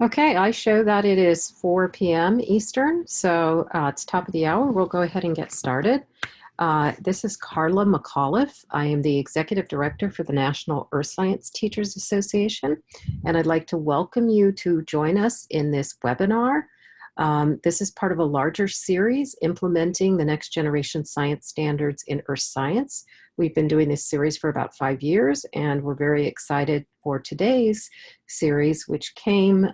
Okay, I show that it is 4 p.m. Eastern, so it's top of the hour. We'll go ahead and get started. This is Carla McAuliffe. I am the Executive Director for the National Earth Science Teachers Association, and I'd like to welcome you to join us in this webinar. This is part of a larger series implementing the next generation science standards in earth science. We've been doing this series for about 5 years, and we're very excited for today's series, which came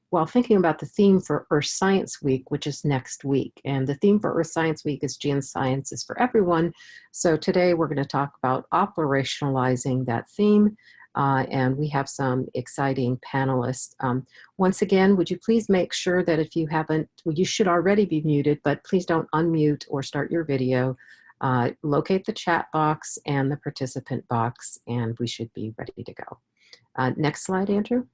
while thinking about the theme for Earth Science Week, which is next week. And the theme for Earth Science Week is Geosciences for everyone. So today we're going to talk about operationalizing that theme. And we have some exciting panelists. Once again, would you please make sure that if you haven't, well, you should already be muted, but please don't unmute or start your video. Locate the chat box and the participant box, and we should be ready to go. Next slide, Andrew.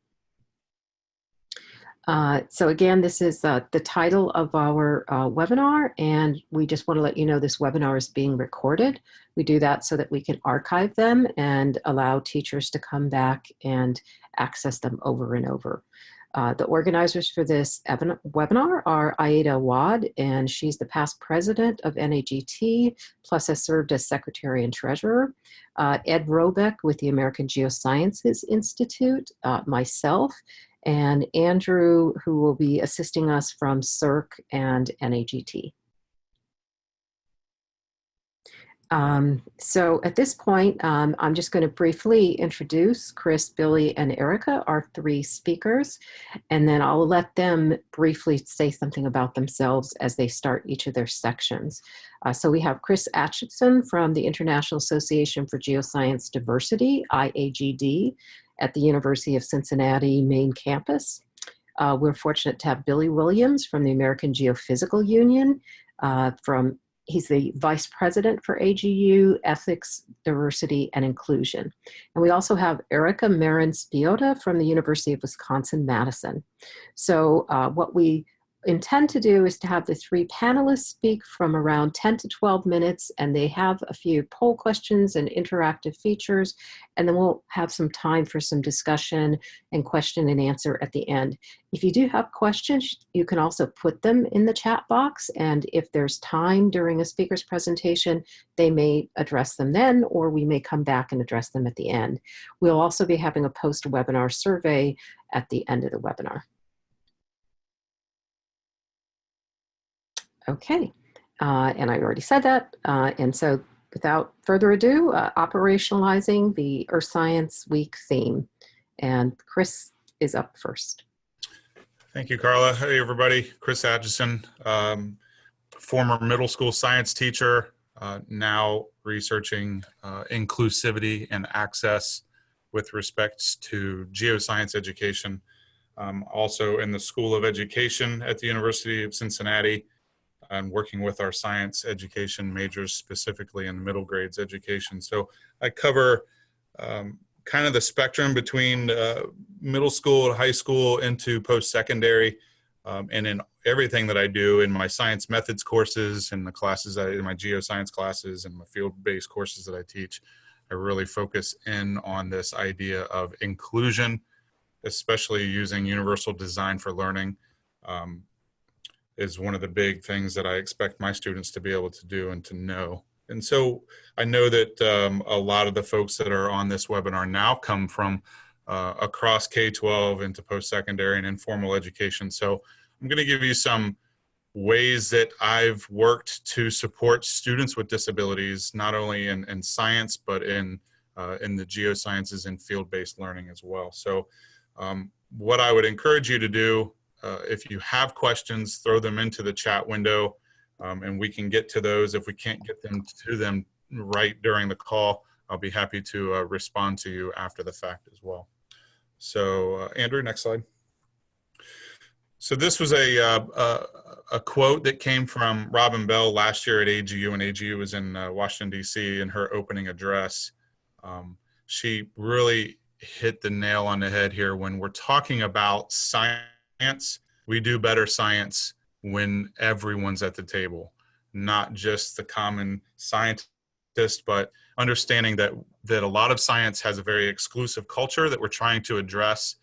So again, this is the title of our webinar, and we just want to let you know this webinar is being recorded. We do that so that we can archive them and allow teachers to come back and access them over and over. The organizers for this webinar are Aida Wad, and she's the past president of NAGT, plus has served as secretary and treasurer. Ed Robeck with the American Geosciences Institute, myself, and Andrew, who will be assisting us from CERC and NAGT. So at this point, I'm just going to briefly introduce Chris, Billy, and Erica, our three speakers, and then I'll let them briefly say something about themselves as they start each of their sections. So we have Chris Atchison from the International Association for Geoscience Diversity, IAGD, at the University of Cincinnati main campus. We're fortunate to have Billy Williams from the American Geophysical Union. He's the vice president for AGU, Ethics, Diversity, and Inclusion. And we also have Erica Marin-Spiota from the University of Wisconsin-Madison. So what we intend to do is to have the three panelists speak from around 10 to 12 minutes, and they have a few poll questions and interactive features, and then we'll have some time for some discussion and question and answer at the end. If you do have questions, you can also put them in the chat box, and if there's time during a speaker's presentation, they may address them then, or we may come back and address them at the end. We'll also be having a post-webinar survey at the end of the webinar. Okay, and I already said that, and so without further ado, operationalizing the Earth Science Week theme. And Chris is up first. Thank you, Carla. Hey, everybody. Chris Atchison, former middle school science teacher, now researching inclusivity and access with respect to geoscience education. Also in the School of Education at the University of Cincinnati, and working with our science education majors, specifically in middle grades education. So I cover kind of the spectrum between middle school, high school, into post-secondary, and in everything that I do in my science methods courses and the classes, in my geoscience classes and my field-based courses that I teach, I really focus in on this idea of inclusion, especially using universal design for learning. Is one of the big things that I expect my students to be able to do and to know. And so I know that a lot of the folks that are on this webinar now come from across K12 into post-secondary and informal education. So I'm going to give you some ways that I've worked to support students with disabilities, not only in science, but in the geosciences and field-based learning as well. So what I would encourage you to do, if you have questions, throw them into the chat window, and we can get to those. If we can't get them to them right during the call, I'll be happy to respond to you after the fact as well. So Andrew, next slide. So this was a quote that came from Robin Bell last year at AGU, and AGU was in Washington, D.C. in her opening address. She really hit the nail on the head here. When we're talking about science, we do better science when everyone's at the table, not just the common scientist, but understanding that a lot of science has a very exclusive culture that we're trying to address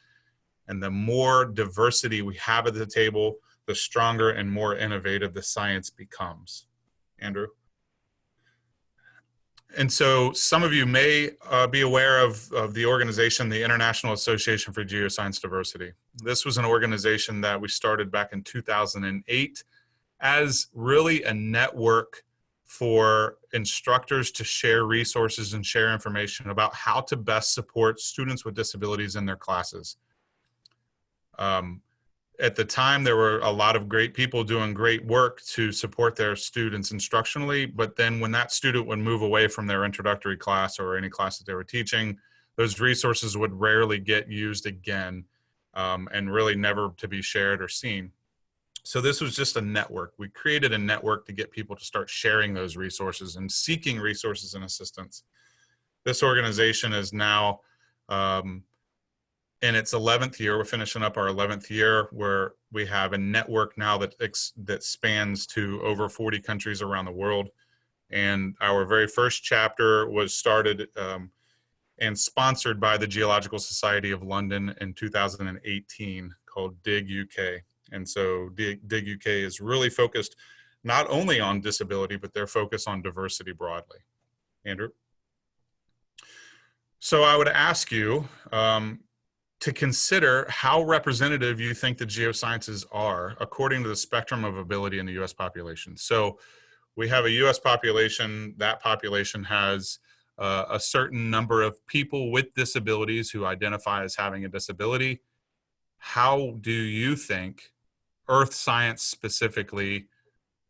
And the more diversity we have at the table, the stronger and more innovative the science becomes. Andrew? And so some of you may be aware of the organization, the International Association for Geoscience Diversity. This was an organization that we started back in 2008 as really a network for instructors to share resources and share information about how to best support students with disabilities in their classes. At the time, there were a lot of great people doing great work to support their students instructionally, but then when that student would move away from their introductory class or any class that they were teaching, those resources would rarely get used again, and really never to be shared or seen. So this was just a network. We created a network to get people to start sharing those resources and seeking resources and assistance. This organization is now in its 11th year. We're finishing up our 11th year, where we have a network now that spans to over 40 countries around the world. And our very first chapter was started and sponsored by the Geological Society of London in 2018, called DIG UK. And so DIG UK is really focused not only on disability, but they're focused on diversity broadly. Andrew? So I would ask you to consider how representative you think the geosciences are according to the spectrum of ability in the US population. So we have a US population. That population has a certain number of people with disabilities who identify as having a disability. How do you think earth science specifically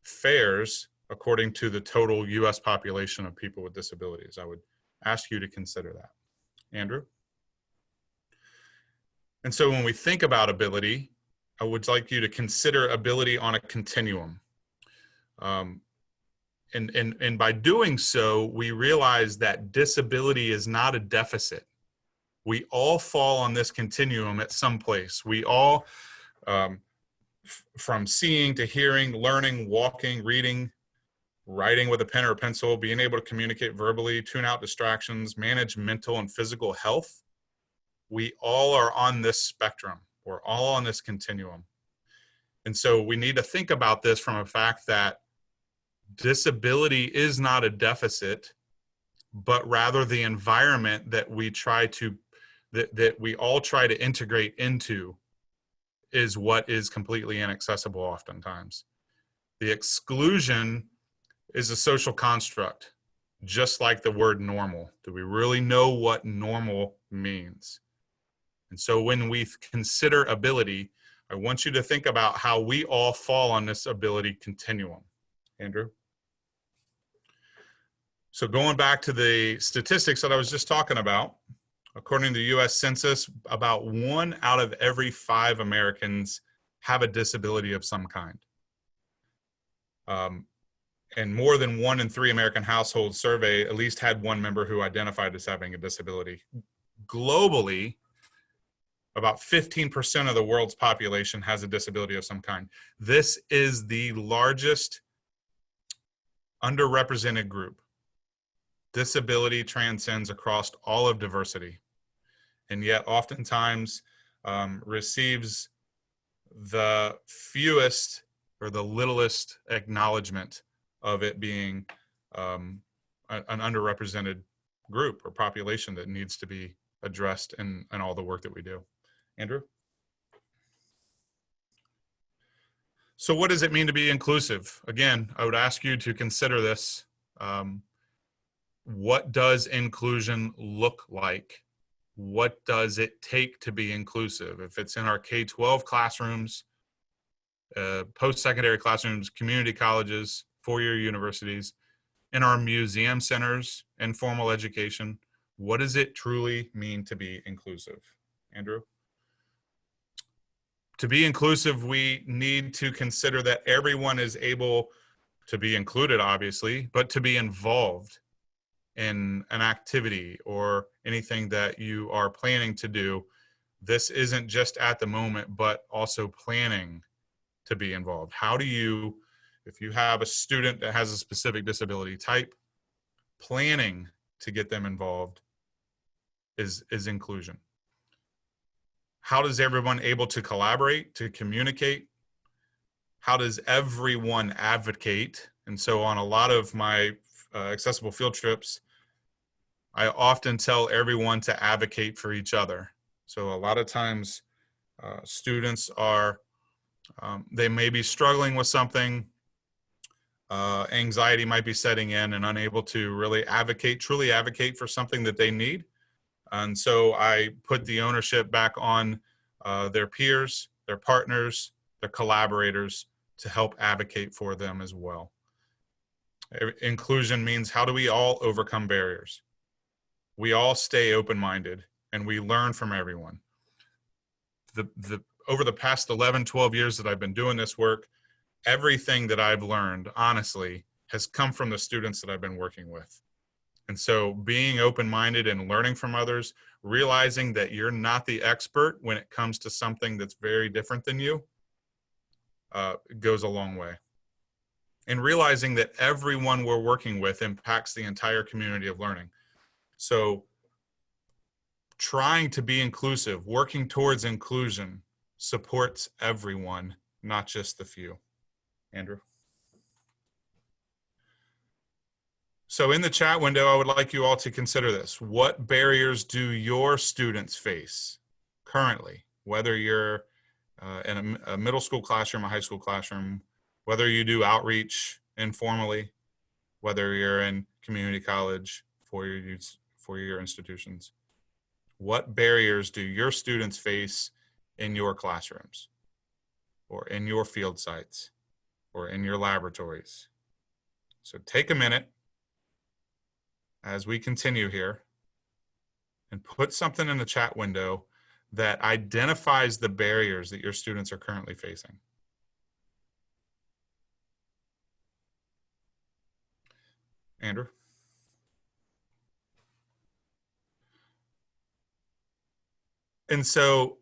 fares according to the total US population of people with disabilities? I would ask you to consider that. Andrew? And so when we think about ability, I would like you to consider ability on a continuum. And by doing so, we realize that disability is not a deficit. We all fall on this continuum at some place. We all, from seeing to hearing, learning, walking, reading, writing with a pen or a pencil, being able to communicate verbally, tune out distractions, manage mental and physical health, we all are on this spectrum. We're all on this continuum. And so we need to think about this from a fact that disability is not a deficit, but rather the environment that we try to, that we all try to integrate into is what is completely inaccessible oftentimes. The exclusion is a social construct, just like the word normal. Do we really know what normal means? And so when we consider ability, I want you to think about how we all fall on this ability continuum. Andrew? So going back to the statistics that I was just talking about, according to the US Census, about 1 out of every 5 Americans have a disability of some kind. And more than 1 in 3 American households surveyed at least had one member who identified as having a disability. Globally, about 15% of the world's population has a disability of some kind. This is the largest underrepresented group. Disability transcends across all of diversity, and yet oftentimes receives the fewest or the littlest acknowledgement of it being an underrepresented group or population that needs to be addressed in all the work that we do. Andrew? So what does it mean to be inclusive? Again, I would ask you to consider this. What does inclusion look like? What does it take to be inclusive? If it's in our K12 classrooms, post-secondary classrooms, community colleges, four-year universities, in our museum centers, informal education, what does it truly mean to be inclusive? Andrew? To be inclusive, we need to consider that everyone is able to be included, obviously, but to be involved in an activity or anything that you are planning to do. This isn't just at the moment, but also planning to be involved. How do you, if you have a student that has a specific disability type, planning to get them involved is inclusion. How does everyone able to collaborate, to communicate? How does everyone advocate? And so on a lot of my accessible field trips, I often tell everyone to advocate for each other. So a lot of times students are, they may be struggling with something, anxiety might be setting in and unable to really advocate, truly advocate for something that they need. And so I put the ownership back on their peers, their partners, their collaborators to help advocate for them as well. Inclusion means how do we all overcome barriers? We all stay open-minded and we learn from everyone. Over the past 11, 12 years that I've been doing this work, everything that I've learned, honestly, has come from the students that I've been working with. And so being open-minded and learning from others, realizing that you're not the expert when it comes to something that's very different than you, goes a long way. And realizing that everyone we're working with impacts the entire community of learning. So trying to be inclusive, working towards inclusion, supports everyone, not just the few. Andrew? So in the chat window, I would like you all to consider this. What barriers do your students face currently, whether you're in a middle school classroom, a high school classroom, whether you do outreach informally, whether you're in community college for your youth, for your institutions? What barriers do your students face in your classrooms or in your field sites or in your laboratories? So take a minute as we continue here and put something in the chat window that identifies the barriers that your students are currently facing. Andrew? And so,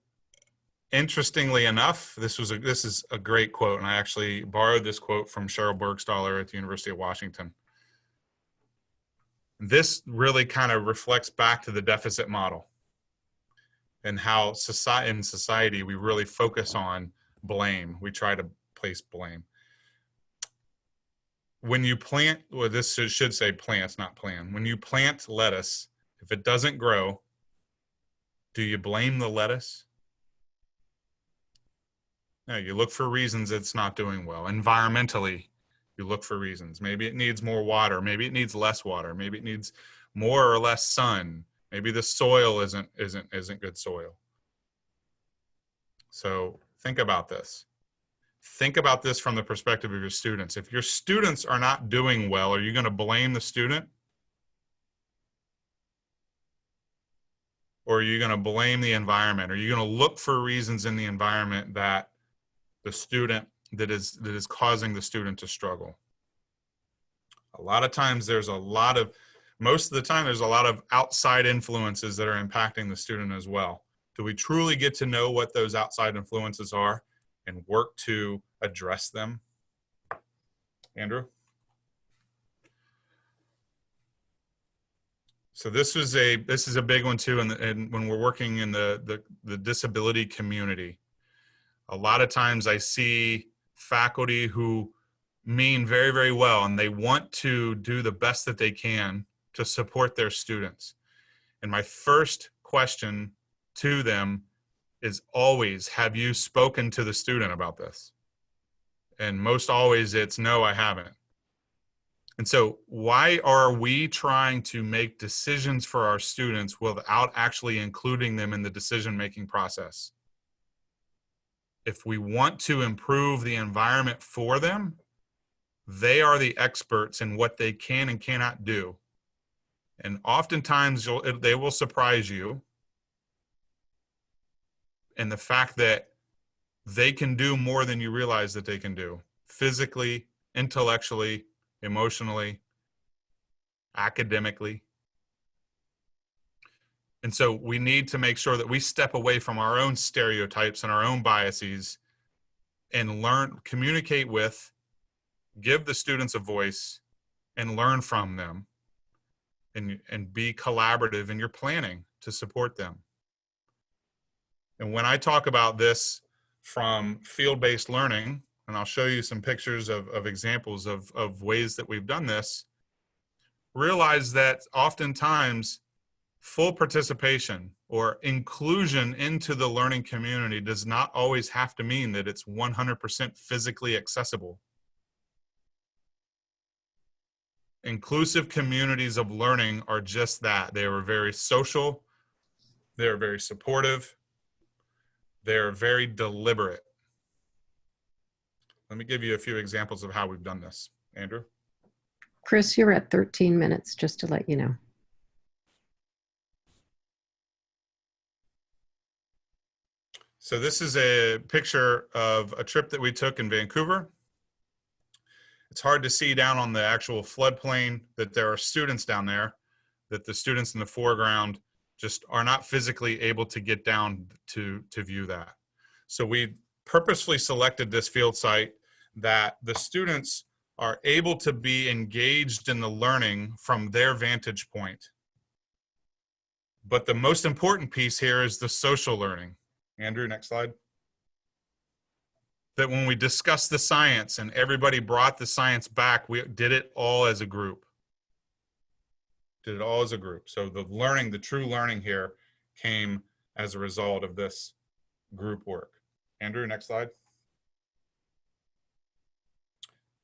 interestingly enough, this is a great quote, and I actually borrowed this quote from Sheryl Burgstahler at the University of Washington. This really kind of reflects back to the deficit model and how in society we really focus on blame. We try to place blame. When you plant, well, this should say plants, not plan. When you plant lettuce, if it doesn't grow, do you blame the lettuce? No, you look for reasons it's not doing well. Environmentally, you look for reasons. Maybe it needs more water. Maybe it needs less water. Maybe it needs more or less sun. Maybe the soil isn't good soil. So think about this. Think about this from the perspective of your students. If your students are not doing well, are you going to blame the student? Or are you going to blame the environment? Are you going to look for reasons in the environment that the student that is causing the student to struggle? A lot of times most of the time there's a lot of outside influences that are impacting the student as well. Do we truly get to know what those outside influences are and work to address them? Andrew? So this is a big one too, and when we're working in the disability community, a lot of times I see faculty who mean very, very well, and they want to do the best that they can to support their students. And my first question to them is always, have you spoken to the student about this? And most always it's, no, I haven't. And so why are we trying to make decisions for our students without actually including them in the decision-making process? If we want to improve the environment for them, they are the experts in what they can and cannot do. And oftentimes they will surprise you in the fact that they can do more than you realize that they can do, physically, intellectually, emotionally, academically. And so we need to make sure that we step away from our own stereotypes and our own biases and communicate with, give the students a voice, and learn from them, and be collaborative in your planning to support them. And when I talk about this from field-based learning, and I'll show you some pictures of examples of ways that we've done this, realize that oftentimes full participation or inclusion into the learning community does not always have to mean that it's 100% physically accessible. Inclusive communities of learning are just that. They are very social, they're very supportive, they're very deliberate. Let me give you a few examples of how we've done this. Andrew? Chris, you're at 13 minutes, just to let you know. So this is a picture of a trip that we took in Vancouver. It's hard to see down on the actual floodplain that there are students down there, that the students in the foreground just are not physically able to get down to view that. So we purposefully selected this field site that the students are able to be engaged in the learning from their vantage point. But the most important piece here is the social learning. Andrew, next slide. That when we discussed the science and everybody brought the science back, we did it all as a group. Did it all as a group. So the learning, the true learning here came as a result of this group work. Andrew, next slide.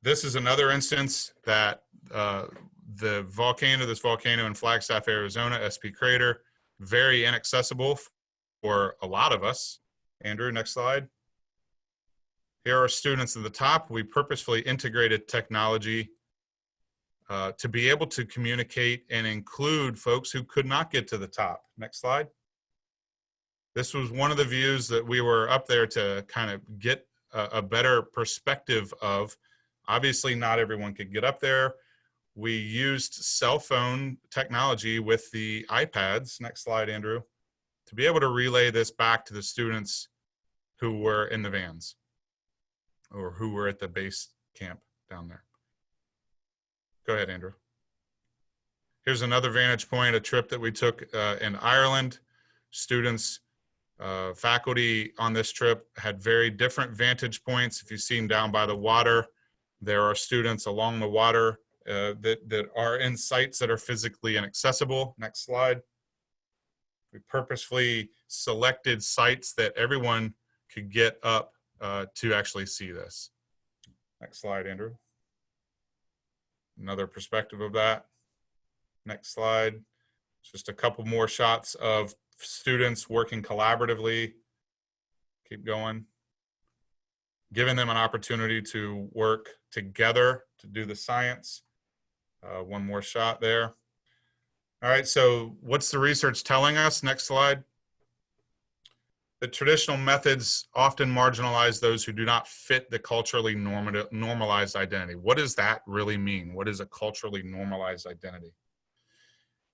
This is another instance that this volcano in Flagstaff, Arizona, SP crater, very inaccessible for a lot of us. Andrew, next slide. Here are students at the top. We purposefully integrated technology to be able to communicate and include folks who could not get to the top. Next slide. This was one of the views that we were up there to kind of get a better perspective of. Obviously, not everyone could get up there. We used cell phone technology with the iPads. Next slide, Andrew, to be able to relay this back to the students who were in the vans or who were at the base camp down there. Go ahead, Andrew. Here's another vantage point, a trip that we took in Ireland. Students, faculty on this trip had very different vantage points. If you see them down by the water, there are students along the water that are in sites that are physically inaccessible. Next slide. We purposefully selected sites that everyone could get up to actually see this. Next slide, Andrew. Another perspective of that. Next slide. Just a couple more shots of students working collaboratively. Keep going. Giving them an opportunity to work together to do the science. One more shot there. All right, so what's the research telling us? Next slide. The traditional methods often marginalize those who do not fit the culturally normalized identity. What does that really mean? What is a culturally normalized identity?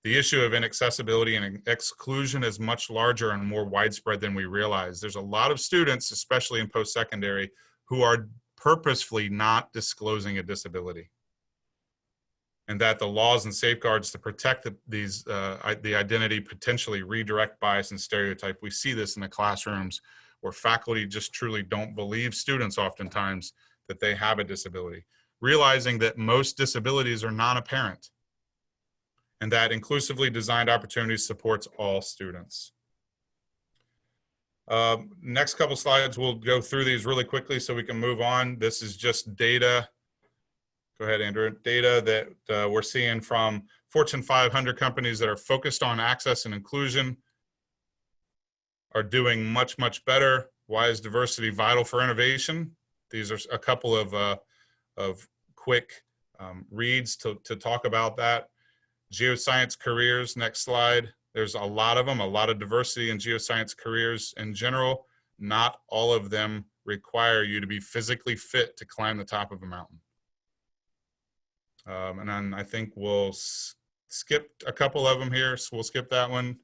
The issue of inaccessibility and exclusion is much larger and more widespread than we realize. There's a lot of students, especially in post-secondary, who are purposefully not disclosing a disability. And that the laws and safeguards to protect the identity potentially redirect bias and stereotype. We see this in the classrooms where faculty just truly don't believe students oftentimes that they have a disability, realizing that most disabilities are non-apparent and that inclusively designed opportunities supports all students. Next couple slides, we'll go through these really quickly so we can move on. This is just data. Go ahead, Andrew. Data that we're seeing from Fortune 500 companies that are focused on access and inclusion are doing much, much better. Why is diversity vital for innovation? These are a couple of quick reads to talk about that. Geoscience careers, next slide. There's a lot of them, a lot of diversity in geoscience careers in general. Not all of them require you to be physically fit to climb the top of a mountain. And then I think we'll skip a couple of them here, so we'll skip that one.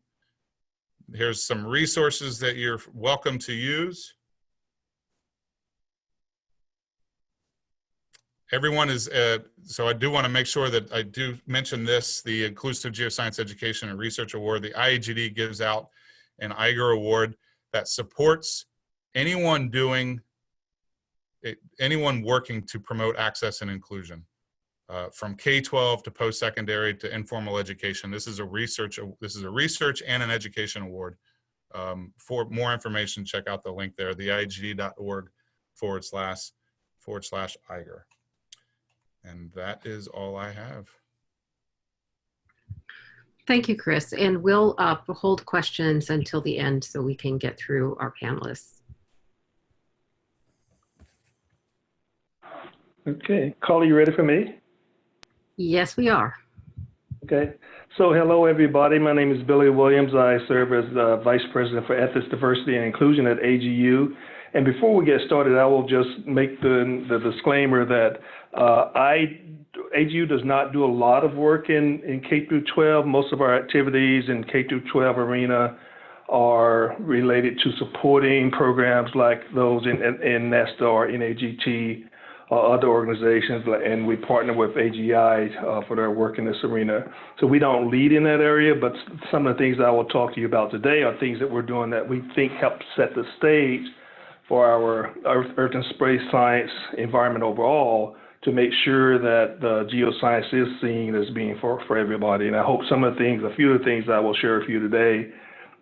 Here's some resources that you're welcome to use. Everyone is, so I do want to make sure that I do mention this, the Inclusive Geoscience Education and Research Award. The IAGD gives out an Iger Award that supports anyone anyone working to promote access and inclusion. From K12 to post-secondary to informal education. This is a research and an education award. For more information, check out the link there, theig.org//Iger. And that is all I have. Thank you, Chris. And we'll hold questions until the end so we can get through our panelists. Okay, Carly, you ready for me? Yes, we are. Okay, so hello everybody. My name is Billy Williams. I serve as the Vice President for Ethics, Diversity, and Inclusion at AGU. And before we get started, I will just make the disclaimer that AGU does not do a lot of work in K through 12. Most of our activities in K through 12 arena are related to supporting programs like those in NESTA or NAGT or other organizations, and we partner with AGI for their work in this arena. So we don't lead in that area, but some of the things I will talk to you about today are things that we're doing that we think help set the stage for our Earth and Space Science environment overall, to make sure that the geoscience is seen as being for everybody. And I hope a few of the things I will share with you today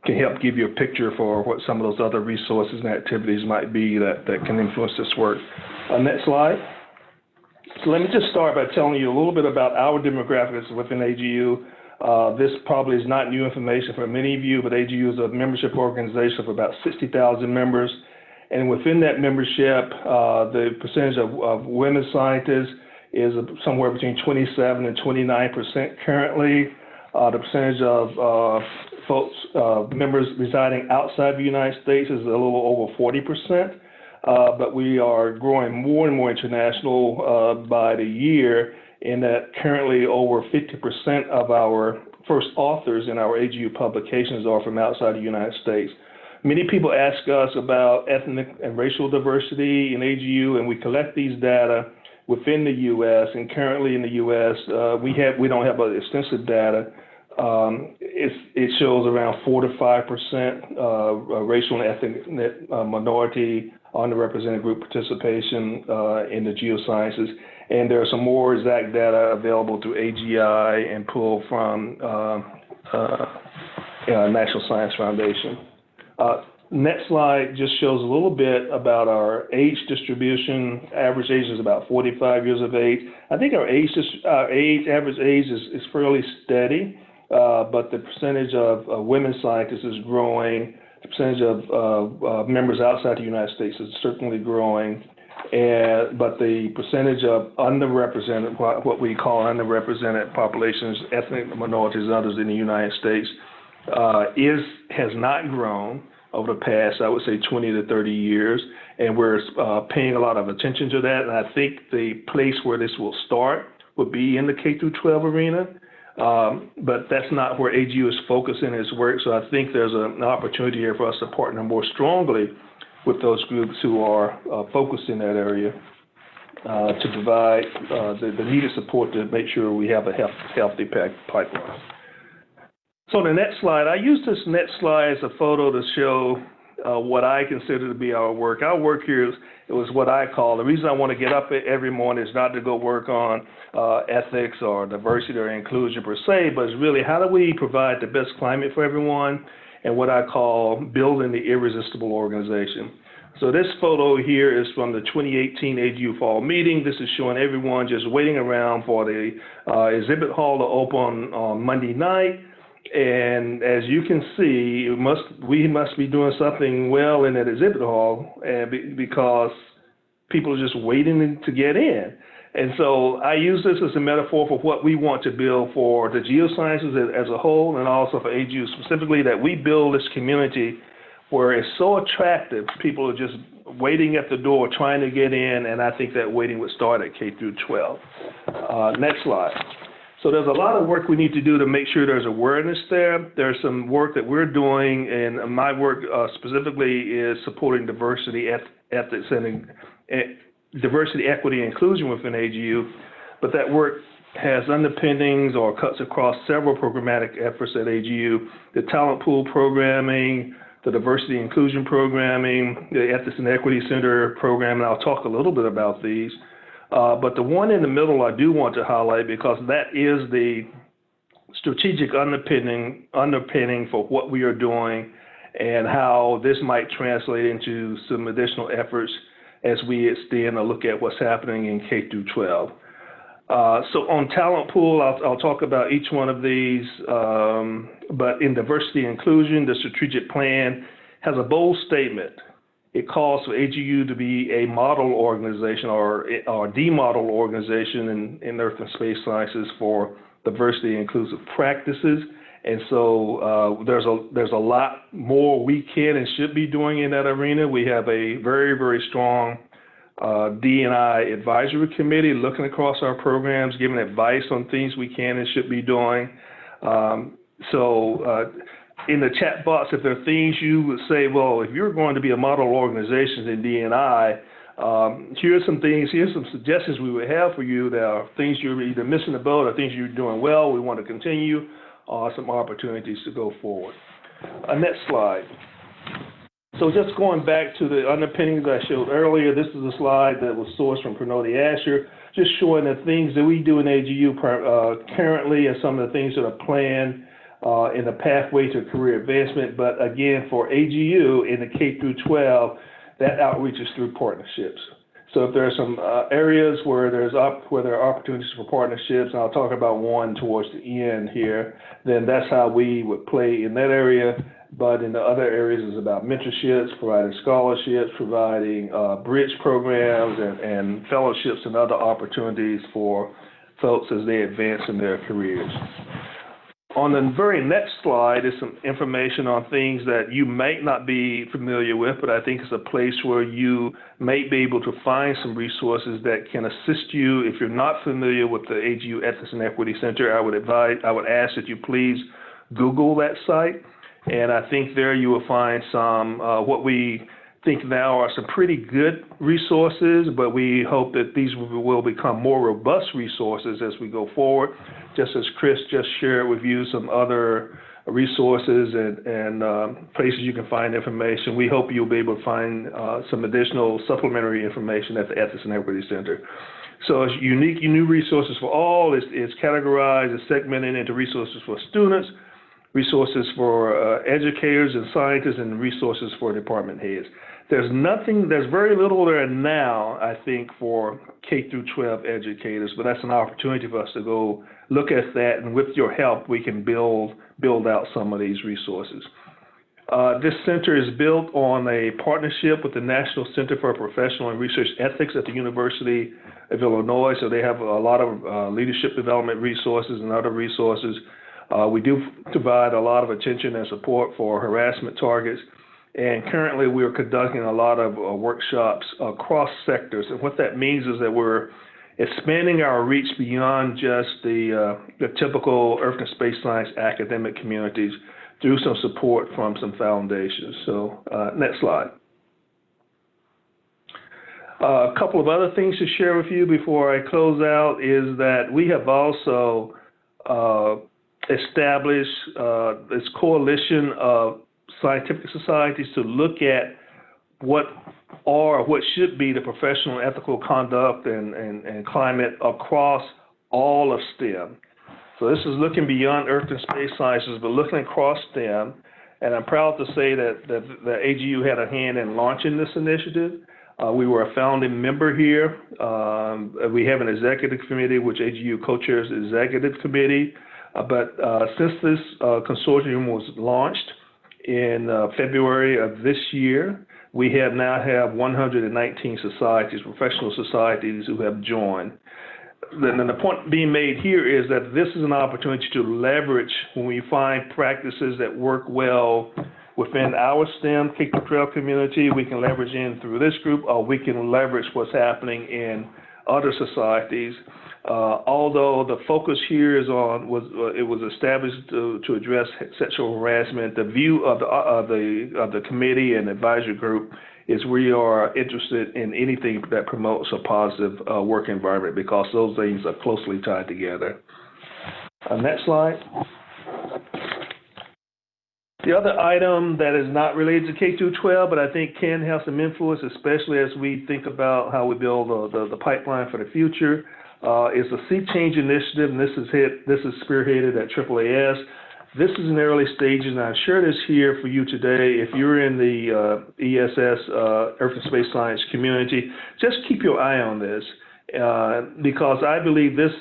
can help give you a picture for what some of those other resources and activities might be that can influence this work. Next slide. So let me just start by telling you a little bit about our demographics within AGU. This probably is not new information for many of you, but AGU is a membership organization of about 60,000 members. And within that membership, the percentage of women scientists is somewhere between 27 and 29% currently. The percentage of members residing outside the United States is a little over 40%. But we are growing more and more international by the year, in that currently over 50% of our first authors in our AGU publications are from outside the United States. Many people ask us about ethnic and racial diversity in AGU, and we collect these data within the U.S. And currently in the U.S., we don't have extensive data. It shows around 4 to 5% racial and ethnic minority underrepresented group participation in the geosciences. And there are some more exact data available through AGI and pulled from National Science Foundation. Next slide just shows a little bit about our age distribution. Average age is about 45 years of age. I think our average age is fairly steady, but the percentage of women scientists is growing. The percentage of members outside the United States is certainly growing. But the percentage of underrepresented, what we call underrepresented populations, ethnic minorities and others in the United States, has not grown over the past, I would say, 20 to 30 years, and we're paying a lot of attention to that. And I think the place where this will start would be in the K through 12 arena, but that's not where AGU is focusing its work. So I think there's an opportunity here for us to partner more strongly with those groups who are focused in that area to provide the needed support to make sure we have a healthy pipeline. So the next slide, I use this next slide as a photo to show what I consider to be our work. Our work here was what I call, the reason I want to get up every morning is not to go work on ethics or diversity or inclusion per se, but it's really how do we provide the best climate for everyone, and what I call building the irresistible organization. So this photo here is from the 2018 AGU fall meeting. This is showing everyone just waiting around for the exhibit hall to open on Monday night. And as you can see, we must be doing something well in that exhibit hall, because people are just waiting to get in. And so I use this as a metaphor for what we want to build for the geosciences as a whole, and also for AGU specifically, that we build this community where it's so attractive, people are just waiting at the door trying to get in, and I think that waiting would start at K through 12. Next slide. So there's a lot of work we need to do to make sure there's awareness there. There's some work that we're doing, and my work specifically is supporting diversity, ethics, and diversity, equity, and inclusion within AGU. But that work has underpinnings or cuts across several programmatic efforts at AGU. The talent pool programming, the diversity inclusion programming, the Ethics and Equity Center program, and I'll talk a little bit about these. But the one in the middle I do want to highlight because that is the strategic underpinning for what we are doing and how this might translate into some additional efforts as we extend a look at what's happening in K through 12. So on talent pool, I'll talk about each one of these, but in diversity and inclusion, the strategic plan has a bold statement. It calls for AGU to be a model organization or the model organization in Earth and Space Sciences for diversity and inclusive practices. And so there's a lot more we can and should be doing in that arena. We have a very, very strong D&I advisory committee looking across our programs, giving advice on things we can and should be doing. In the chat box, if there are things you would say, well, if you're going to be a model organization in D&I, here's some suggestions we would have for you that are things you're either missing the boat or things you're doing well, we want to continue, some opportunities to go forward. Next slide. So just going back to the underpinnings I showed earlier, this is a slide that was sourced from Pranoti Asher, just showing the things that we do in AGU currently and some of the things that are planned in the pathway to career advancement. But again, for AGU in the K through 12, that outreach is through partnerships. So if there are some areas where there are opportunities for partnerships, and I'll talk about one towards the end here, then that's how we would play in that area. But in the other areas, it's about mentorships, providing scholarships, providing bridge programs and fellowships and other opportunities for folks as they advance in their careers. On the very next slide is some information on things that you might not be familiar with, but I think it's a place where you may be able to find some resources that can assist you. If you're not familiar with the AGU Ethics and Equity Center, I would ask that you please Google that site. And I think there you will find some, what we think now are some pretty good resources, but we hope that these will become more robust resources as we go forward. Just as Chris just shared with you some other resources and places you can find information, we hope you'll be able to find some additional supplementary information at the Ethics and Equity Center. So it's unique new resources for all. It's categorized, it's segmented into resources for students, resources for educators and scientists, and resources for department heads. There's very little there now, I think, for K through 12 educators, but that's an opportunity for us to go look at that, and with your help, we can build out some of these resources. This center is built on a partnership with the National Center for Professional and Research Ethics at the University of Illinois, so they have a lot of leadership development resources and other resources. We do provide a lot of attention and support for harassment targets. And currently we're conducting a lot of workshops across sectors. And what that means is that we're expanding our reach beyond just the typical Earth and Space Science academic communities through some support from some foundations. So next slide. A couple of other things to share with you before I close out is that we have also established this coalition of scientific societies to look at what should be the professional ethical conduct and climate across all of STEM. So this is looking beyond Earth and Space Sciences, but looking across STEM. And I'm proud to say that the AGU had a hand in launching this initiative. We were a founding member here. We have an executive committee, which AGU co-chairs the executive committee. But since this consortium was launched in February of this year, we now have 119 societies, professional societies, who have joined. Then the point being made here is that this is an opportunity to leverage when we find practices that work well within our STEM K-12 community. We can leverage in through this group, or we can leverage what's happening in other societies. Although the focus here it was established to address sexual harassment, the view of the committee and advisory group is we are interested in anything that promotes a positive work environment, because those things are closely tied together. Next slide. The other item that is not related to K-12, but I think can have some influence, especially as we think about how we build the pipeline for the future, is the Sea Change Initiative, and this is spearheaded at AAAS. This is in the early stages, and I share this here for you today. If you're in the ESS, Earth and Space Science community, just keep your eye on this, because I believe this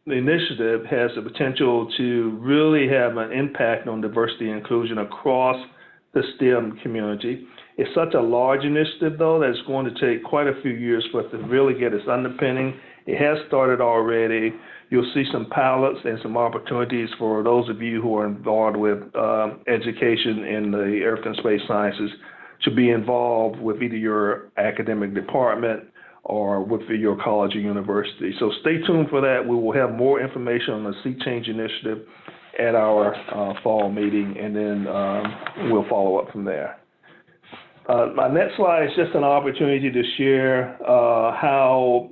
initiative has the potential to really have an impact on diversity and inclusion across the STEM community. It's such a large initiative, though, that it's going to take quite a few years for it to really get its underpinning. It has started already. You'll see some pilots and some opportunities for those of you who are involved with education in the Earth and Space Sciences to be involved with either your academic department or with your college or university. So stay tuned for that. We will have more information on the Sea Change Initiative at our fall meeting, and then we'll follow up from there. My next slide is just an opportunity to share how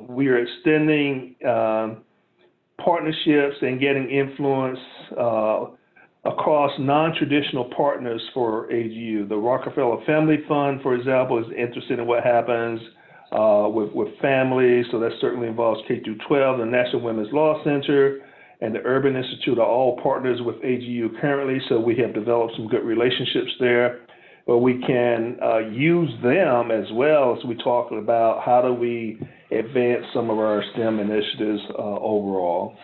we are extending partnerships and getting influence across non-traditional partners for AGU. The Rockefeller Family Fund, for example, is interested in what happens with families, so that certainly involves K-12. The National Women's Law Center and the Urban Institute are all partners with AGU currently, so we have developed some good relationships there. But we can use them as well as we talk about how do we advance some of our STEM initiatives overall.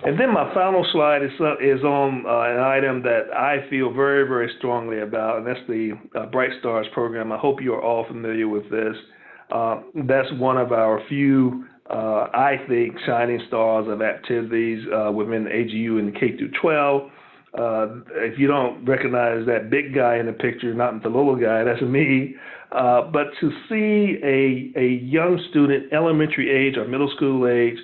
And then my final slide is on an item that I feel very, very strongly about, and that's the Bright Stars program. I hope you are all familiar with this. That's one of our few, I think, shining stars of activities within AGU and K-12. If you don't recognize that big guy in the picture, not the little guy, that's me. But to see a young student, elementary age or middle school age,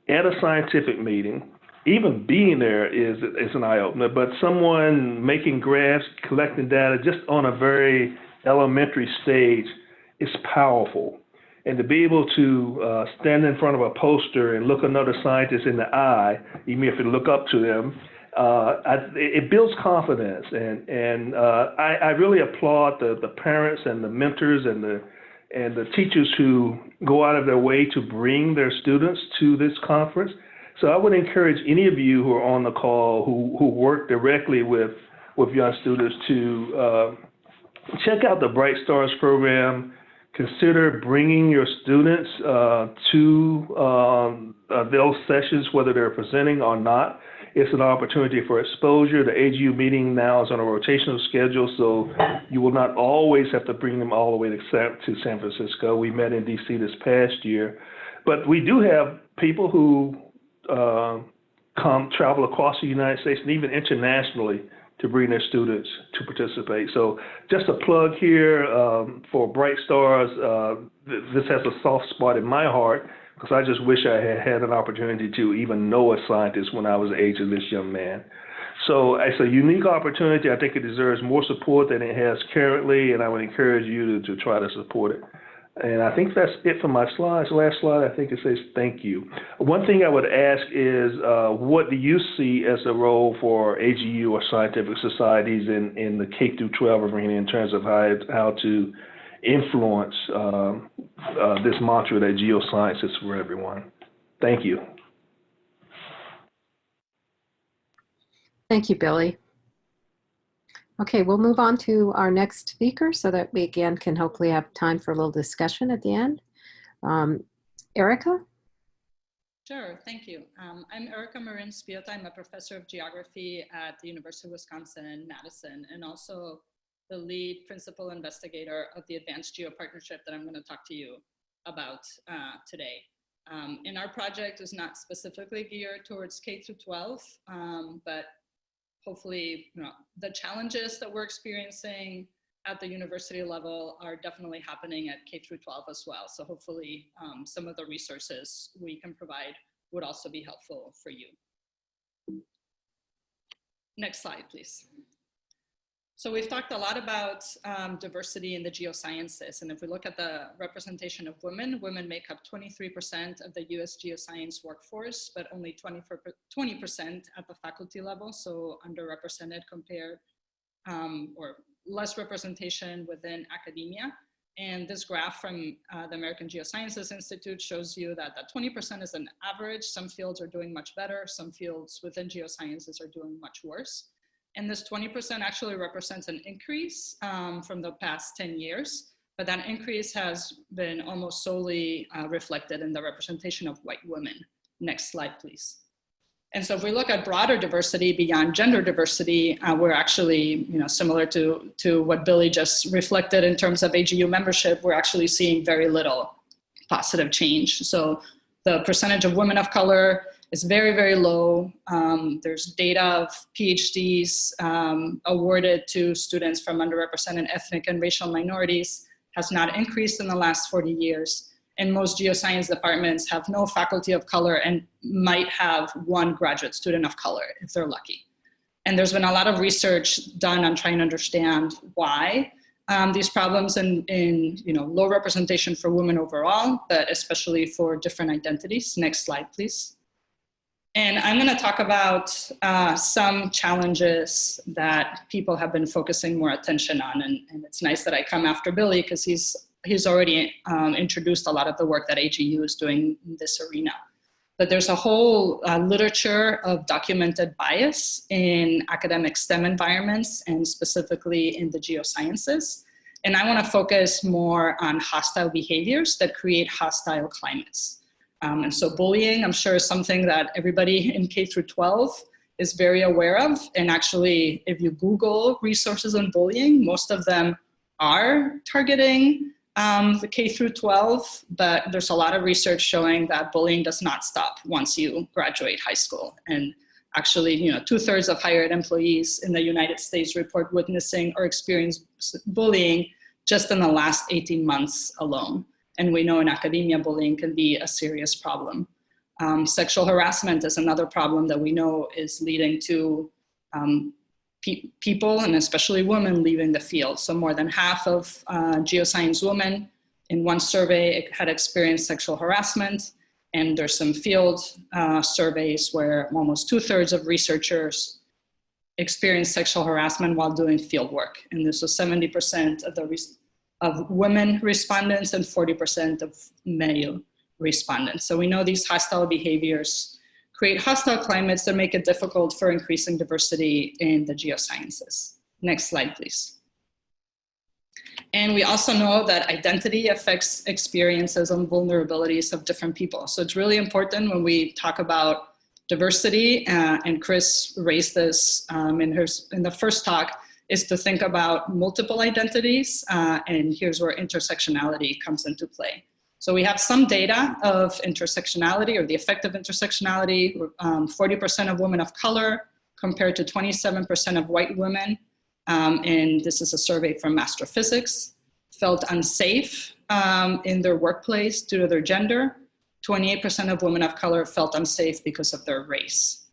at a scientific meeting, even being there is an eye-opener, but someone making graphs, collecting data just on a very elementary stage is powerful. And to be able to stand in front of a poster and look another scientist in the eye, even if you look up to them, it builds confidence. And I really applaud the parents and the mentors and the teachers who go out of their way to bring their students to this conference. So I would encourage any of you who are on the call who work directly with young students to check out the Bright Stars program. Consider bringing your students to those sessions, whether they're presenting or not. It's an opportunity for exposure. The AGU meeting now is on a rotational schedule, so you will not always have to bring them all the way to San Francisco. We met in D.C. this past year. But we do have people who travel across the United States and even internationally to bring their students to participate. So just a plug here for Bright Stars. This has a soft spot in my heart because I just wish I had had an opportunity to even know a scientist when I was the age of this young man. So it's a unique opportunity. I think it deserves more support than it has currently, and I would encourage you to try to support it. And I think that's it for my slides. Last slide, I think it says thank you. One thing I would ask is, what do you see as a role for AGU or scientific societies in the K-12 arena in terms of how to influence this mantra that geoscience is for everyone? Thank you. Thank you, Billy. Okay, we'll move on to our next speaker so that we again can hopefully have time for a little discussion at the end. Erica? Sure, thank you. I'm Erica Marin-Spiota. I'm a professor of geography at the University of Wisconsin-Madison and also the lead principal investigator of the Advanced Geo Partnership that I'm going to talk to you about today. And our project is not specifically geared towards K-12, but hopefully, the challenges that we're experiencing at the university level are definitely happening at K-12 as well. So hopefully some of the resources we can provide would also be helpful for you. Next slide, please. So we've talked a lot about diversity in the geosciences. And if we look at the representation of women, women make up 23% of the US geoscience workforce, but only 20% at the faculty level. So underrepresented compared or less representation within academia. And this graph from the American Geosciences Institute shows you that that 20% is an average. Some fields are doing much better. Some fields within geosciences are doing much worse. And this 20% actually represents an increase from the past 10 years. But that increase has been almost solely reflected in the representation of white women. Next slide, please. And so if we look at broader diversity beyond gender diversity, we're actually, similar to what Billy just reflected in terms of AGU membership, we're actually seeing very little positive change. So the percentage of women of color is very, very low. There's data of PhDs awarded to students from underrepresented ethnic and racial minorities has not increased in the last 40 years. And most geoscience departments have no faculty of color and might have one graduate student of color if they're lucky. And there's been a lot of research done on trying to understand why these problems in low representation for women overall, but especially for different identities. Next slide, please. And I'm going to talk about some challenges that people have been focusing more attention on. And it's nice that I come after Billy because he's already introduced a lot of the work that AGU is doing in this arena. But there's a whole literature of documented bias in academic STEM environments and specifically in the geosciences. And I want to focus more on hostile behaviors that create hostile climates. And so bullying, I'm sure, is something that everybody in K-12 is very aware of. And actually, if you Google resources on bullying, most of them are targeting the K-12, but there's a lot of research showing that bullying does not stop once you graduate high school. And actually, 2/3 of higher ed employees in the United States report witnessing or experiencing bullying just in the last 18 months alone. And we know in academia, bullying can be a serious problem. Sexual harassment is another problem that we know is leading to people, and especially women, leaving the field. So more than half of geoscience women in one survey had experienced sexual harassment. And there's some field surveys where almost 2/3 of researchers experienced sexual harassment while doing field work. And this was 70% of women respondents and 40% of male respondents. So we know these hostile behaviors create hostile climates that make it difficult for increasing diversity in the geosciences. Next slide, please. And we also know that identity affects experiences and vulnerabilities of different people. So it's really important when we talk about diversity, and Chris raised this in the first talk, is to think about multiple identities, and here's where intersectionality comes into play. So we have some data of intersectionality or the effect of intersectionality, 40% of women of color compared to 27% of white women, and this is a survey from Astrophysics, felt unsafe in their workplace due to their gender. 28% of women of color felt unsafe because of their race.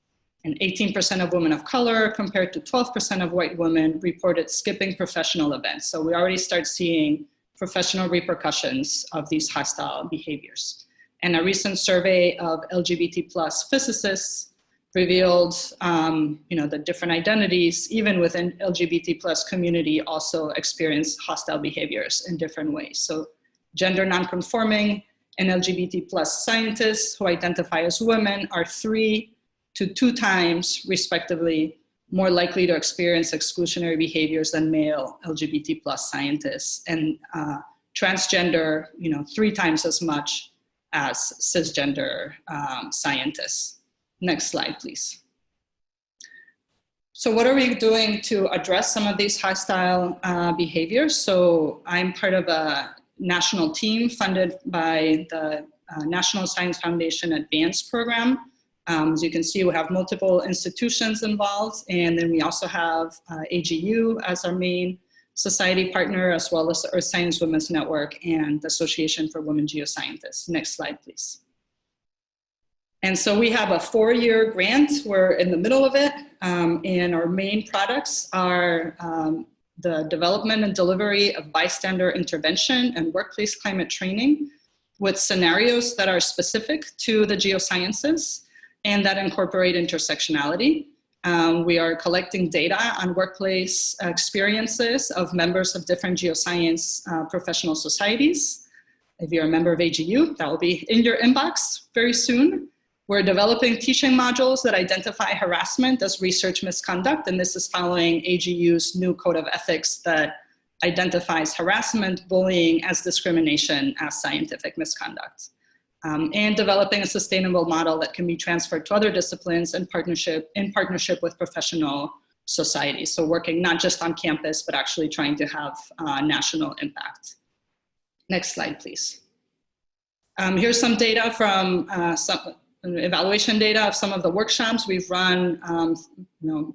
And 18% of women of color compared to 12% of white women reported skipping professional events. So we already start seeing professional repercussions of these hostile behaviors. And a recent survey of LGBT+ physicists revealed the different identities, even within LGBT+ community, also experience hostile behaviors in different ways. So gender nonconforming and LGBT+ scientists who identify as women are 3 to 2 times, respectively, more likely to experience exclusionary behaviors than male LGBT+ scientists, and transgender, 3 times as much as cisgender scientists. Next slide, please. So what are we doing to address some of these hostile behaviors? So I'm part of a national team funded by the National Science Foundation Advanced Program. As you can see, we have multiple institutions involved, and then we also have AGU as our main society partner, as well as the Earth Science Women's Network and the Association for Women Geoscientists. Next slide, please. And so we have a 4-year grant. We're in the middle of it, and our main products are the development and delivery of bystander intervention and workplace climate training with scenarios that are specific to the geosciences and that incorporate intersectionality. We are collecting data on workplace experiences of members of different geoscience professional societies. If you're a member of AGU, that will be in your inbox very soon. We're developing teaching modules that identify harassment as research misconduct, and this is following AGU's new code of ethics that identifies harassment, bullying as discrimination as scientific misconduct. And developing a sustainable model that can be transferred to other disciplines in partnership with professional societies. So working not just on campus, but actually trying to have national impact. Next slide, please. Here's some data from evaluation data of some of the workshops. We've run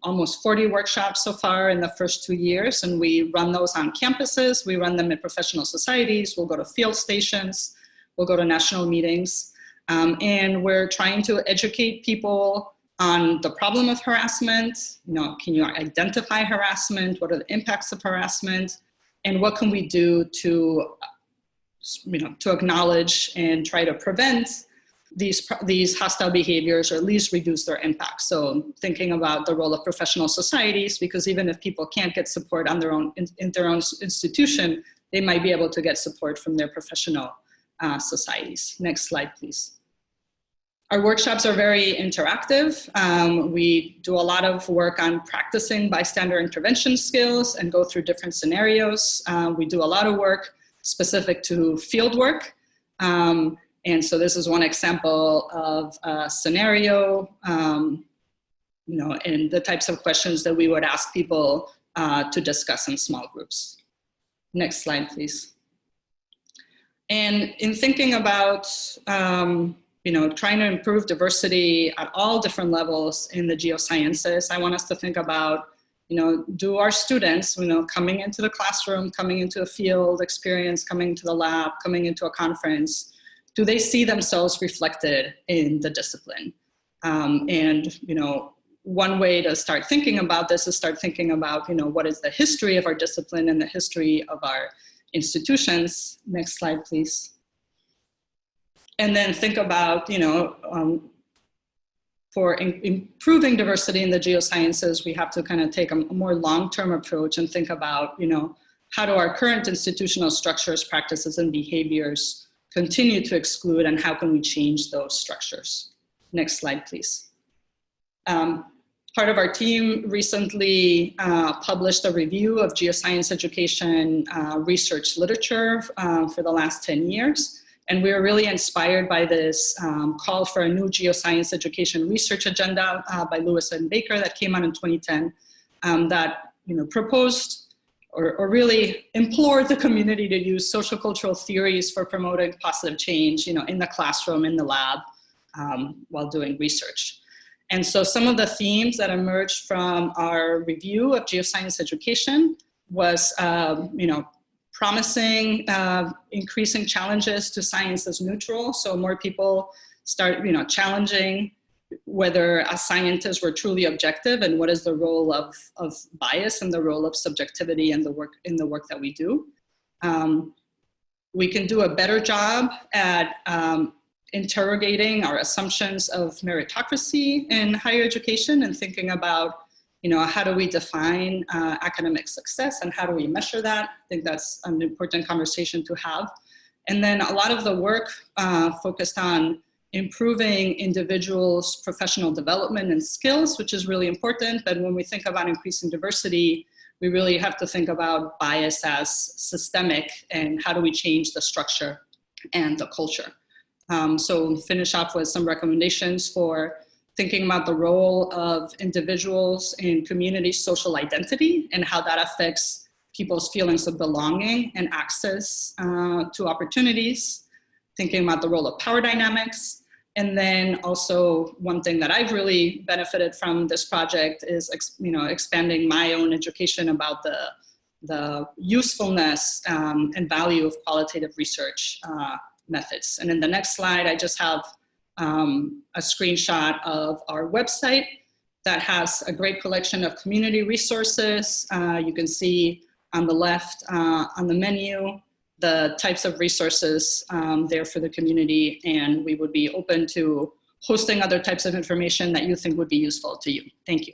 almost 40 workshops so far in the first 2 years, and we run those on campuses. We run them in professional societies. We'll go to field stations. We'll go to national meetings. And we're trying to educate people on the problem of harassment. Can you identify harassment? What are the impacts of harassment? And what can we do to acknowledge and try to prevent these hostile behaviors, or at least reduce their impact. So thinking about the role of professional societies, because even if people can't get support on their own in their own institution, they might be able to get support from their professional societies. Next slide, please. Our workshops are very interactive. We do a lot of work on practicing bystander intervention skills and go through different scenarios. We do a lot of work specific to field work. And so this is one example of a scenario, and the types of questions that we would ask people to discuss in small groups. Next slide, please. And in thinking about, trying to improve diversity at all different levels in the geosciences, I want us to think about, do our students, coming into the classroom, coming into a field experience, coming into the lab, coming into a conference, do they see themselves reflected in the discipline? One way to start thinking about this is start thinking about, what is the history of our discipline and the history of our institutions. Next slide, please. And then think about, for improving diversity in the geosciences, we have to kind of take a more long-term approach and think about, how do our current institutional structures, practices, and behaviors continue to exclude, and how can we change those structures? Next slide, please. Part of our team recently published a review of geoscience education research literature for the last 10 years. And we were really inspired by this call for a new geoscience education research agenda by Lewis and Baker that came out in 2010 that proposed or really implored the community to use social cultural theories for promoting positive change, in the classroom, in the lab, while doing research. And so some of the themes that emerged from our review of geoscience education was, promising increasing challenges to science as neutral. So more people start, challenging whether as scientists we're truly objective, and what is the role of bias and the role of subjectivity in the work that we do. We can do a better job at interrogating our assumptions of meritocracy in higher education and thinking about, how do we define academic success and how do we measure that? I think that's an important conversation to have. And then a lot of the work focused on improving individuals' professional development and skills, which is really important. But when we think about increasing diversity, we really have to think about bias as systemic and how do we change the structure and the culture. So finish off with some recommendations for thinking about the role of individuals in community social identity and how that affects people's feelings of belonging and access to opportunities, thinking about the role of power dynamics. And then also one thing that I've really benefited from this project is, expanding my own education about the usefulness and value of qualitative research methods. And in the next slide, I just have a screenshot of our website that has a great collection of community resources. You can see On the left, on the menu, the types of resources there for the community, and we would be open to hosting other types of information that you think would be useful to you. Thank you.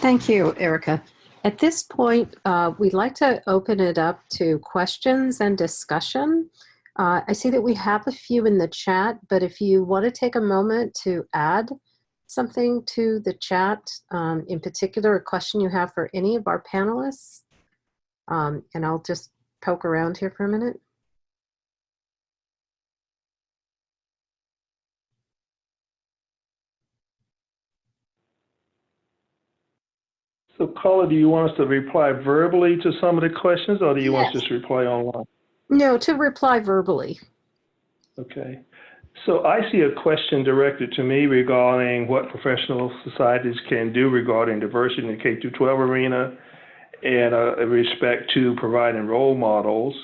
Thank you, Erica. At this point, we'd like to open it up to questions and discussion. I see that we have a few in the chat, but if you want to take a moment to add something to the chat, in particular, a question you have for any of our panelists, and I'll just poke around here for a minute. So, Carla, do you want us to reply verbally to some of the questions, or do you want us Yes. to just reply online? No, to reply verbally. Okay. So I see a question directed to me regarding what professional societies can do regarding diversity in the K-12 arena and in respect to providing role models.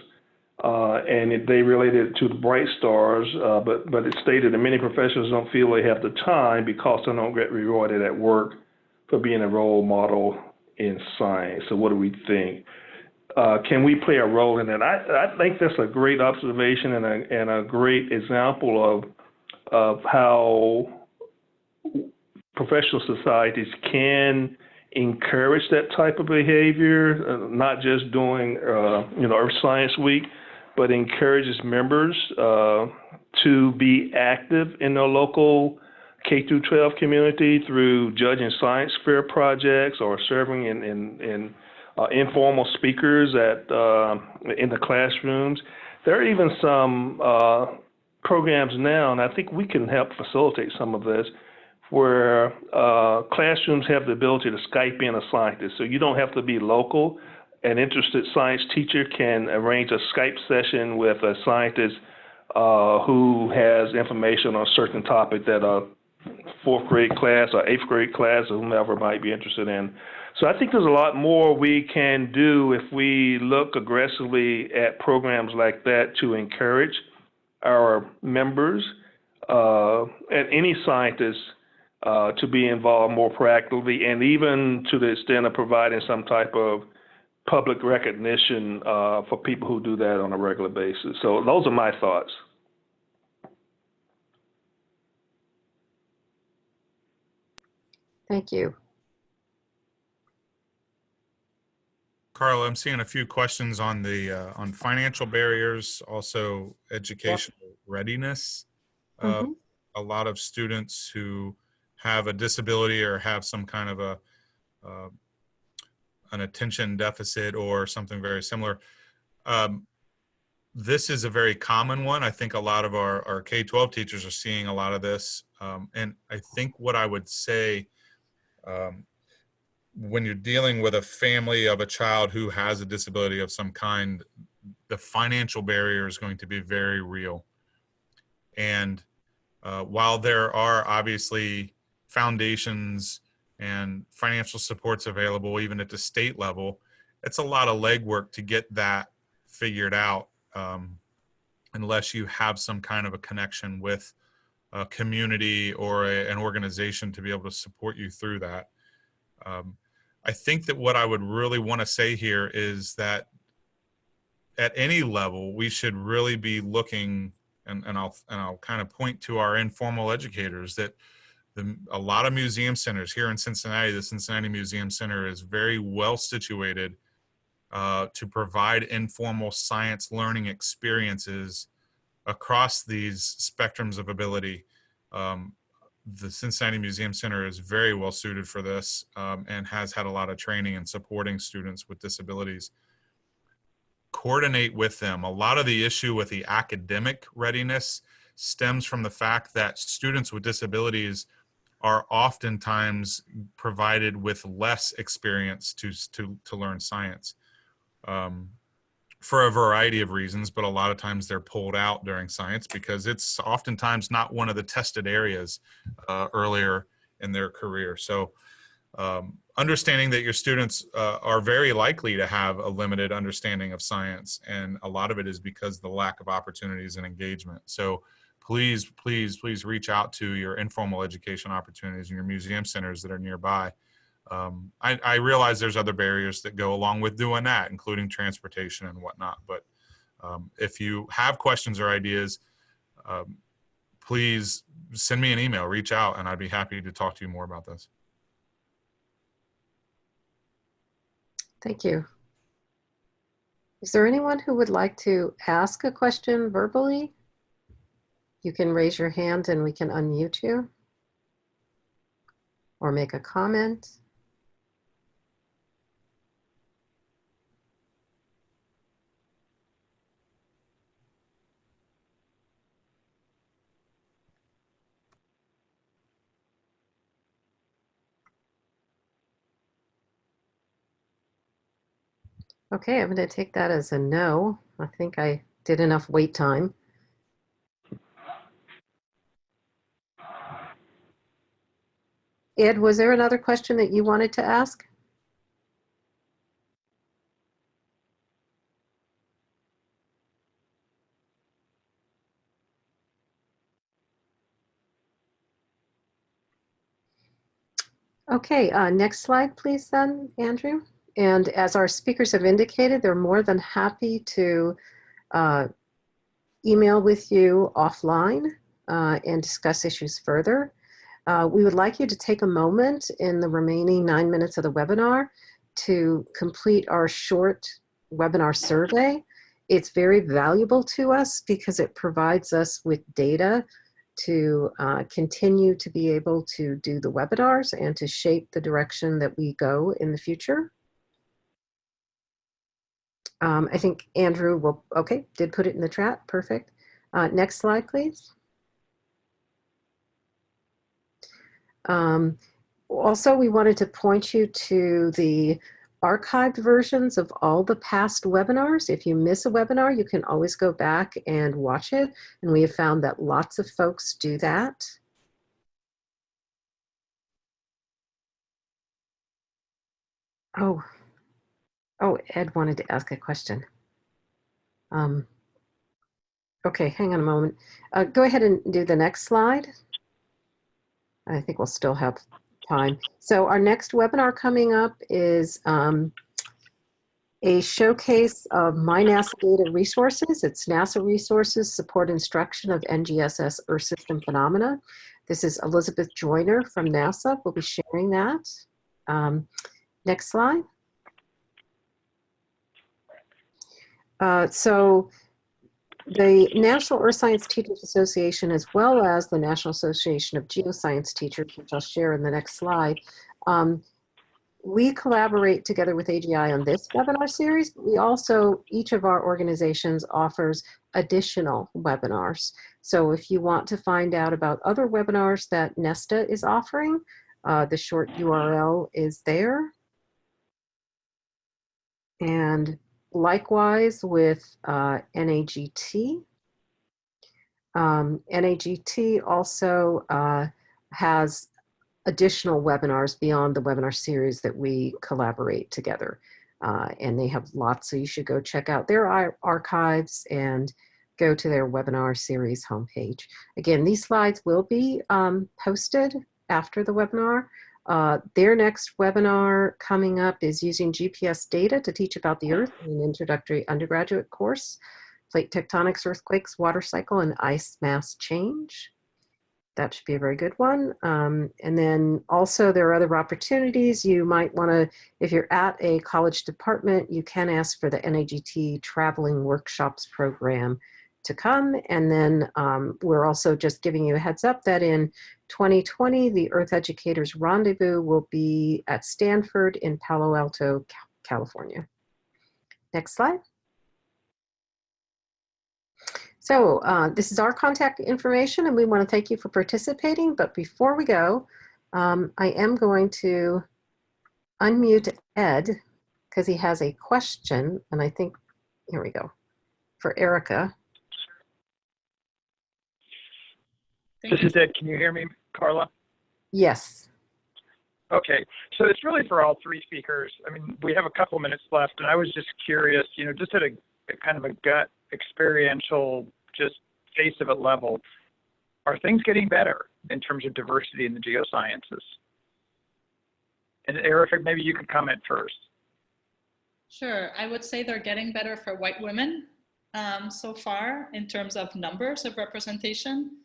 They related to the Bright Stars, but it stated that many professionals don't feel they have the time because they don't get rewarded at work for being a role model in science. So what do we think? Can we play a role in that? I think that's a great observation and a great example of how professional societies can encourage that type of behavior, not just doing Earth Science Week, but encourages members to be active in their local K-12 community through judging science fair projects or serving in informal speakers in the classrooms. There are even some programs now, and I think we can help facilitate some of this, where classrooms have the ability to Skype in a scientist. So you don't have to be local. An interested science teacher can arrange a Skype session with a scientist who has information on a certain topic that a fourth grade class or eighth grade class or whomever might be interested in. So I think there's a lot more we can do if we look aggressively at programs like that to encourage our members and any scientists to be involved more proactively, and even to the extent of providing some type of public recognition for people who do that on a regular basis. So those are my thoughts. Thank you. Carla, I'm seeing a few questions on the on financial barriers, also educational readiness. Mm-hmm. A lot of students who have a disability or have some kind of an attention deficit or something very similar. This is a very common one. I think a lot of our K-12 teachers are seeing a lot of this. And I think what I would say, when you're dealing with a family of a child who has a disability of some kind, the financial barrier is going to be very real. And while there are obviously foundations and financial supports available even at the state level, it's a lot of legwork to get that figured out, unless you have some kind of a connection with a community or an organization to be able to support you through that. I think that what I would really want to say here is that at any level, we should really be looking, and I'll kind of point to our informal educators, that a lot of museum centers here in Cincinnati, the Cincinnati Museum Center is very well situated to provide informal science learning experiences across these spectrums of ability. The Cincinnati Museum Center is very well suited for this, and has had a lot of training in supporting students with disabilities. Coordinate with them. A lot of the issue with the academic readiness stems from the fact that students with disabilities are oftentimes provided with less experience to learn science, for a variety of reasons, but a lot of times they're pulled out during science because it's oftentimes not one of the tested areas earlier in their career. So understanding that your students are very likely to have a limited understanding of science, and a lot of it is because of the lack of opportunities and engagement. So please, please, please reach out to your informal education opportunities in your museum centers that are nearby. I realize there's other barriers that go along with doing that, including transportation and whatnot. But if you have questions or ideas, please send me an email, reach out, and I'd be happy to talk to you more about this. Thank you. Is there anyone who would like to ask a question verbally? You can raise your hand and we can unmute you, or make a comment. Okay, I'm going to take that as a no. I think I did enough wait time. Ed, was there another question that you wanted to ask? Okay, next slide, please then, Andrew. And as our speakers have indicated, they're more than happy to email with you offline and discuss issues further. We would like you to take a moment in the remaining 9 minutes of the webinar to complete our short webinar survey. It's very valuable to us because it provides us with data to continue to be able to do the webinars and to shape the direction that we go in the future. I think Andrew will, okay, did put it in the chat, perfect. Next slide, please. Also, we wanted to point you to the archived versions of all the past webinars. If you miss a webinar, you can always go back and watch it. And we have found that lots of folks do that. Oh, Ed wanted to ask a question. Okay, hang on a moment. Go ahead and do the next slide. I think we'll still have time. So our next webinar coming up is a showcase of My NASA Data Resources. It's NASA Resources Support Instruction of NGSS Earth System Phenomena. This is Elizabeth Joyner from NASA. We'll be sharing that. Next slide. So the National Earth Science Teachers Association, as well as the National Association of Geoscience Teachers, which I'll share in the next slide, we collaborate together with AGI on this webinar series, but we also, each of our organizations offers additional webinars. So if you want to find out about other webinars that NESTA is offering, the short URL is there. And likewise with NAGT. NAGT also has additional webinars beyond the webinar series that we collaborate together. And they have lots, so you should go check out their archives and go to their webinar series homepage. Again, these slides will be posted after the webinar. Their next webinar coming up is using GPS data to teach about the Earth in an introductory undergraduate course, plate tectonics, earthquakes, water cycle, and ice mass change. That should be a very good one. And then also there are other opportunities. You might want to, if you're at a college department, you can ask for the NAGT Traveling Workshops program to come. And then we're also just giving you a heads up that in 2020, the Earth Educators Rendezvous will be at Stanford in Palo Alto, California. Next slide. So this is our contact information and we want to thank you for participating. But before we go, I am going to unmute Ed because he has a question. And I think, here we go, for Erica. This is Ed. Can you hear me, Carla? Yes. Okay. So it's really for all three speakers. I mean, we have a couple minutes left, and I was just curious, you know, just at a kind of a gut experiential, just face of it level, are things getting better in terms of diversity in the geosciences? And Erica, maybe you could comment first. Sure, I would say they're getting better for white women so far in terms of numbers of representation.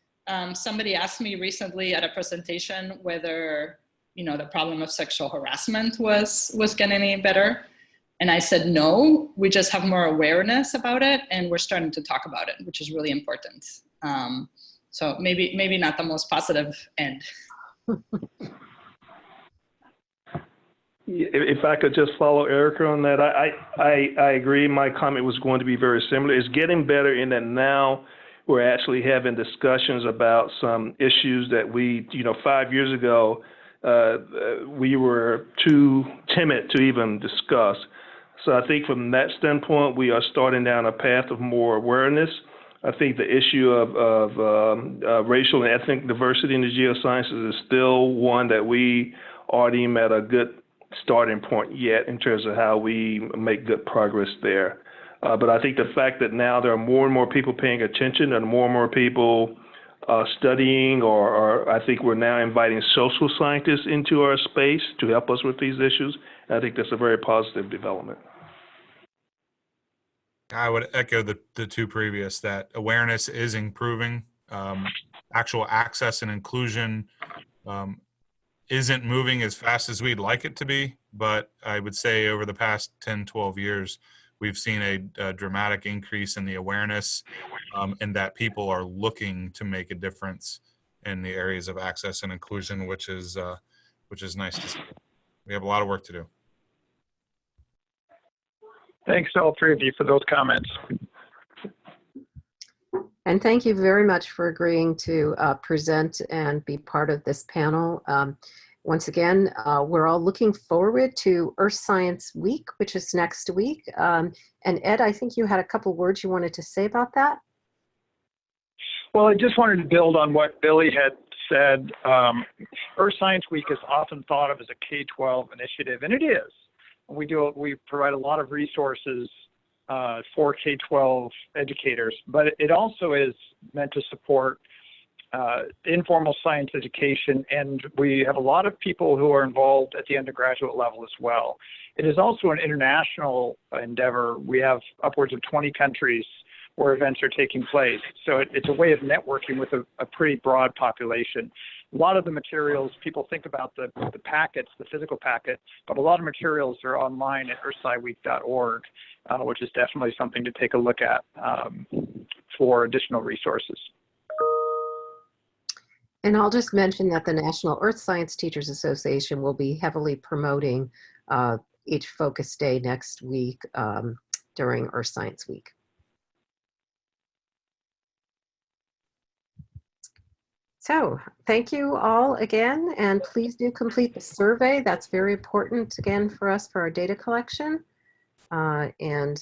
Somebody asked me recently at a presentation whether, the problem of sexual harassment was getting any better. And I said, no, we just have more awareness about it and we're starting to talk about it, which is really important. So maybe not the most positive end. If I could just follow Erica on that, I agree. My comment was going to be very similar. It's getting better in that now we're actually having discussions about some issues that we, 5 years ago, we were too timid to even discuss. So I think from that standpoint, we are starting down a path of more awareness. I think the issue of racial and ethnic diversity in the geosciences is still one that we aren't even at a good starting point yet in terms of how we make good progress there. But I think the fact that now there are more and more people paying attention and more people studying, or I think we're now inviting social scientists into our space to help us with these issues. I think that's a very positive development. I would echo the two previous, that awareness is improving. Actual access and inclusion isn't moving as fast as we'd like it to be, but I would say over the past 10, 12 years, we've seen a dramatic increase in the awareness and that people are looking to make a difference in the areas of access and inclusion, which is nice to see. We have a lot of work to do. Thanks to all three of you for those comments. And thank you very much for agreeing to present and be part of this panel. Once again, we're all looking forward to Earth Science Week, which is next week. And Ed, I think you had a couple words you wanted to say about that. Well, I just wanted to build on what Billy had said. Earth Science Week is often thought of as a K12 initiative, and it is. We provide a lot of resources for K12 educators, but it also is meant to support informal science education, and we have a lot of people who are involved at the undergraduate level as well. It is also an international endeavor. We have upwards of 20 countries where events are taking place, so it's a way of networking with a pretty broad population. A lot of the materials, people think about the packets, the physical packet, but a lot of materials are online at earthsciweek.org, which is definitely something to take a look at for additional resources. And I'll just mention that the National Earth Science Teachers Association will be heavily promoting each focus day next week during Earth Science Week. So thank you all again, and please do complete the survey. That's very important again for us for our data collection. And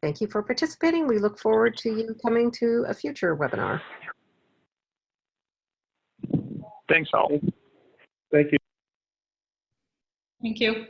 thank you for participating. We look forward to you coming to a future webinar. Thanks all. Thank you. Thank you.